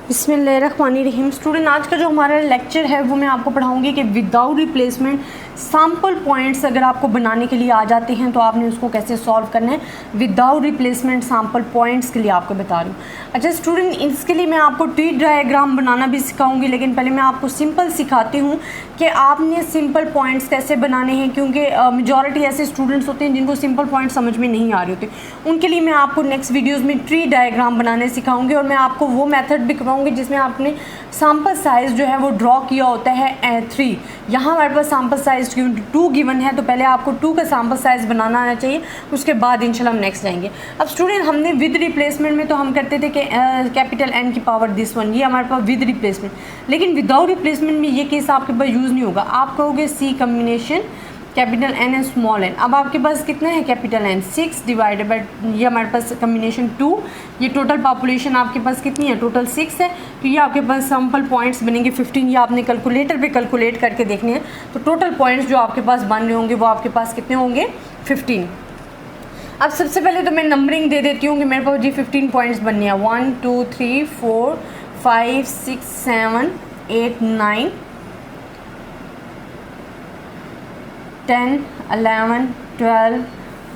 बिस्मिल्लाहिर्रहमानिर्रहीम। स्टूडेंट, आज का जो हमारा लेक्चर है वो मैं आपको पढ़ाऊंगी कि विदाउट रिप्लेसमेंट सैम्पल पॉइंट्स अगर आपको बनाने के लिए आ जाते हैं तो आपने उसको कैसे सॉल्व करना है। विदाउट रिप्लेसमेंट सैम्पल पॉइंट्स के लिए आपको बता रही हूँ। अच्छा स्टूडेंट, इसके लिए मैं आपको ट्री डायग्राम बनाना भी सिखाऊंगी, लेकिन पहले मैं आपको सिंपल सिखाती हूँ कि आपने सिंपल पॉइंट्स कैसे बनाने हैं, क्योंकि मेजॉरिटी ऐसे स्टूडेंट्स होते हैं जिनको सिंपल पॉइंट समझ में नहीं आ रहे होते। उनके लिए मैं आपको नेक्स्ट वीडियोज़ में ट्री डायग्राम बनाने सिखाऊंगी और मैं आपको वो मेथड भी करवाऊंगी जिसमें आपने सैम्पल साइज़ जो है वो ड्रॉ किया होता है 3। यहाँ हमारे पास सैम्पल साइज़ 2 गिवन है, तो पहले आपको 2 का सैम्पल साइज़ बनाना आना चाहिए, उसके बाद इंशाल्लाह हम नेक्स्ट जाएंगे। अब स्टूडेंट, हमने विद रिप्लेसमेंट में तो हम करते थे कि कैपिटल N की पावर दिस वन, ये हमारे पास विद रिप्लेसमेंट। लेकिन विदाउट रिप्लेसमेंट में ये केस आपके पास यूज़ नहीं होगा। आप कहोगे C combination capital N and small n। अब आपके पास कितना है कैपिटल N 6 डिवाइडेड बाय ये हमारे पास कम्बिनेशन 2। ये टोटल पॉपुलेशन आपके पास कितनी है, टोटल 6 है, तो ये आपके पास सैम्पल पॉइंट्स बनेंगे 15। ये आपने कैलकुलेटर पे कैलकुलेट करके देखने हैं, तो टोटल पॉइंट्स जो आपके पास बन रहे होंगे वो आपके पास कितने होंगे 15। अब सबसे पहले तो मैं नंबरिंग दे देती हूँ कि मेरे पास जी 15 पॉइंट्स बनने हैं 1 2 3 4 5 6 7 8 9 10 11 12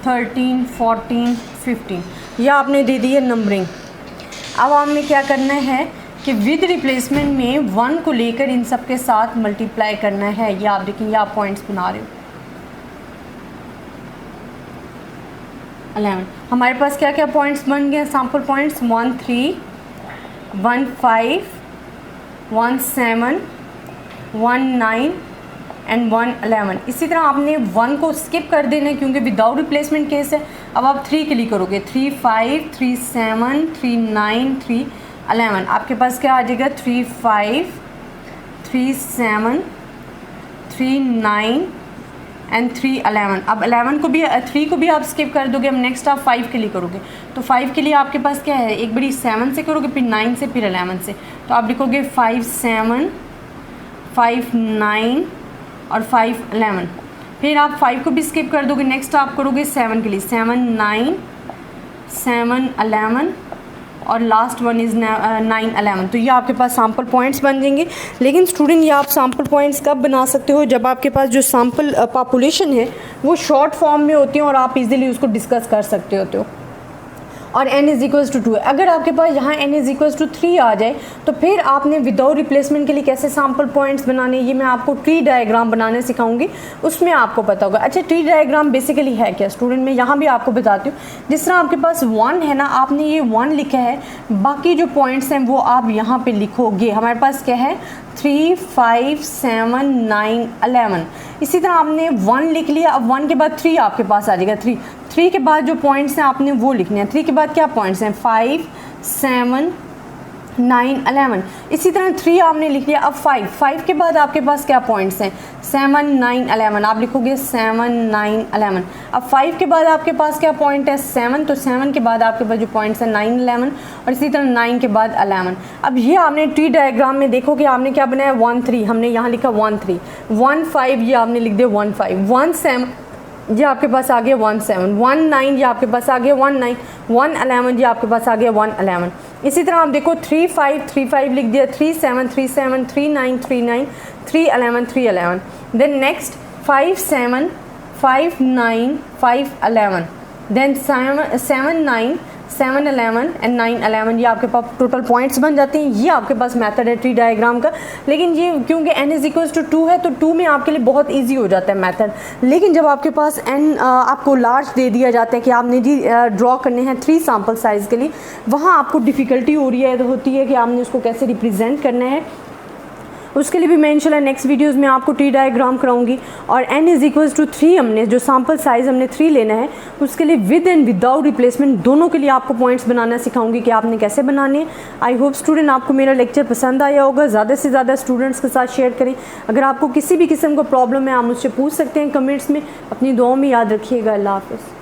13 14 15। यह आपने दे दी है नंबरिंग। अब आपने क्या करना है कि विद रिप्लेसमेंट में 1 को लेकर इन सब के साथ मल्टीप्लाई करना है। ये आप देखेंगे, आप पॉइंट्स बना रहे हो 11। हमारे पास क्या क्या पॉइंट्स बन गए सैम्पल पॉइंट्स 1 3 1 5 1 7 1 9 एंड 1 11। इसी तरह आपने 1 को स्किप कर देना है क्योंकि विदाउट रिप्लेसमेंट केस है। अब आप 3 के लिए करोगे 3 5 3 7 3 9 3 11। आपके पास क्या आ जाएगा 3 5 3 7 3 9 एंड 3 11। अब 11 को भी 3 को भी आप स्किप कर दोगे। अब नेक्स्ट आप 5 के लिए करोगे, तो 5 के लिए आपके पास क्या है, एक बड़ी 7 से करोगे, फिर 9 से, फिर 11 से, तो आप लिखोगे 5 7 5 9 और 5 11। फिर आप 5 को भी स्किप कर दोगे, नेक्स्ट आप करोगे 7 के लिए 7 9 7 11 और लास्ट वन इज़ 9 11। तो ये आपके पास सैम्पल पॉइंट्स बन जाएंगे। लेकिन स्टूडेंट, ये आप सैम्पल पॉइंट्स कब बना सकते हो, जब आपके पास जो सैम्पल पॉपुलेशन है वो शॉर्ट फॉर्म में होती है और आप इजीली उसको डिस्कस कर सकते होते हो और n = 2 है। अगर आपके पास यहाँ n = 3 आ जाए तो फिर आपने विदाउट रिप्लेसमेंट के लिए कैसे सैम्पल पॉइंट्स बनाने, ये मैं आपको ट्री डायग्राम बनाने सिखाऊंगी, उसमें आपको पता होगा। अच्छा, ट्री डायग्राम बेसिकली है क्या स्टूडेंट, मैं यहाँ भी आपको बताती हूँ। जिस तरह आपके पास 1 है ना, आपने ये 1 लिखा है, बाकी जो पॉइंट्स हैं वो आप यहाँ पर लिखोगे। हमारे पास क्या है 3 5 7 9 11। इसी तरह आपने 1 लिख लिया। अब 1 के बाद 3 आपके पास आ जाएगा। 3 के बाद जो पॉइंट्स हैं आपने वो लिखने हैं। 3 के बाद क्या पॉइंट्स हैं 5 7 9 11। इसी तरह 3 आपने लिख लिया। अब 5 के बाद आपके पास क्या पॉइंट्स हैं 7 9 11। आप लिखोगे 7 9 11। अब 5 के बाद आपके पास क्या पॉइंट है 7, तो 7 के बाद आपके पास जो पॉइंट्स हैं 9 11 और इसी तरह 9 के बाद 11। अब ये आपने ट्री डायग्राम में देखो कि आपने क्या बनाया 1 3, हमने यहाँ लिखा 1 3 1 5, ये आपने लिख दिया 1 5 1 7, ये आपके पास आ गया 1 7 1 9, ये आपके पास आ गया 1 9 1 11, ये आपके पास आ गया 1 11। इसी तरह आप देखो 3 5 3 5 लिख दिया, 3 7 3 7 3 9 3 9 3 11 3 11। Then next 5 7 5 9 5 11, then 7 9 7 11 and 9 11। ये आपके पास टोटल पॉइंट्स बन जाते हैं। ये आपके पास मेथड है ट्री डायग्राम का। लेकिन ये क्योंकि n = 2 है तो 2 में आपके लिए बहुत इजी हो जाता है मेथड। लेकिन जब आपके पास n आपको लार्ज दे दिया जाता है कि आपने जी ड्रॉ करने हैं 3 सैम्पल साइज़ के लिए, वहाँ आपको डिफ़िकल्टी होती है कि आपने उसको कैसे रिप्रेजेंट करना है। उसके लिए भी मैं इंशाल्लाह नेक्स्ट वीडियोस में आपको ट्री डायग्राम कराऊंगी। और n = 3 हमने जो सैम्पल साइज़ हमने 3 लेना है, उसके लिए विद एंड विदाउट रिप्लेसमेंट दोनों के लिए आपको पॉइंट्स बनाना सिखाऊंगी कि आपने कैसे बनाने हैं। आई होप स्टूडेंट आपको मेरा लेक्चर पसंद आया होगा। ज़्यादा से ज़्यादा स्टूडेंट्स के साथ शेयर करें। अगर आपको किसी भी किस्म का प्रॉब्लम है आप मुझसे पूछ सकते हैं कमेंट्स में। अपनी दुआओं में याद रखिएगा। अल्लाह हाफ़िज़।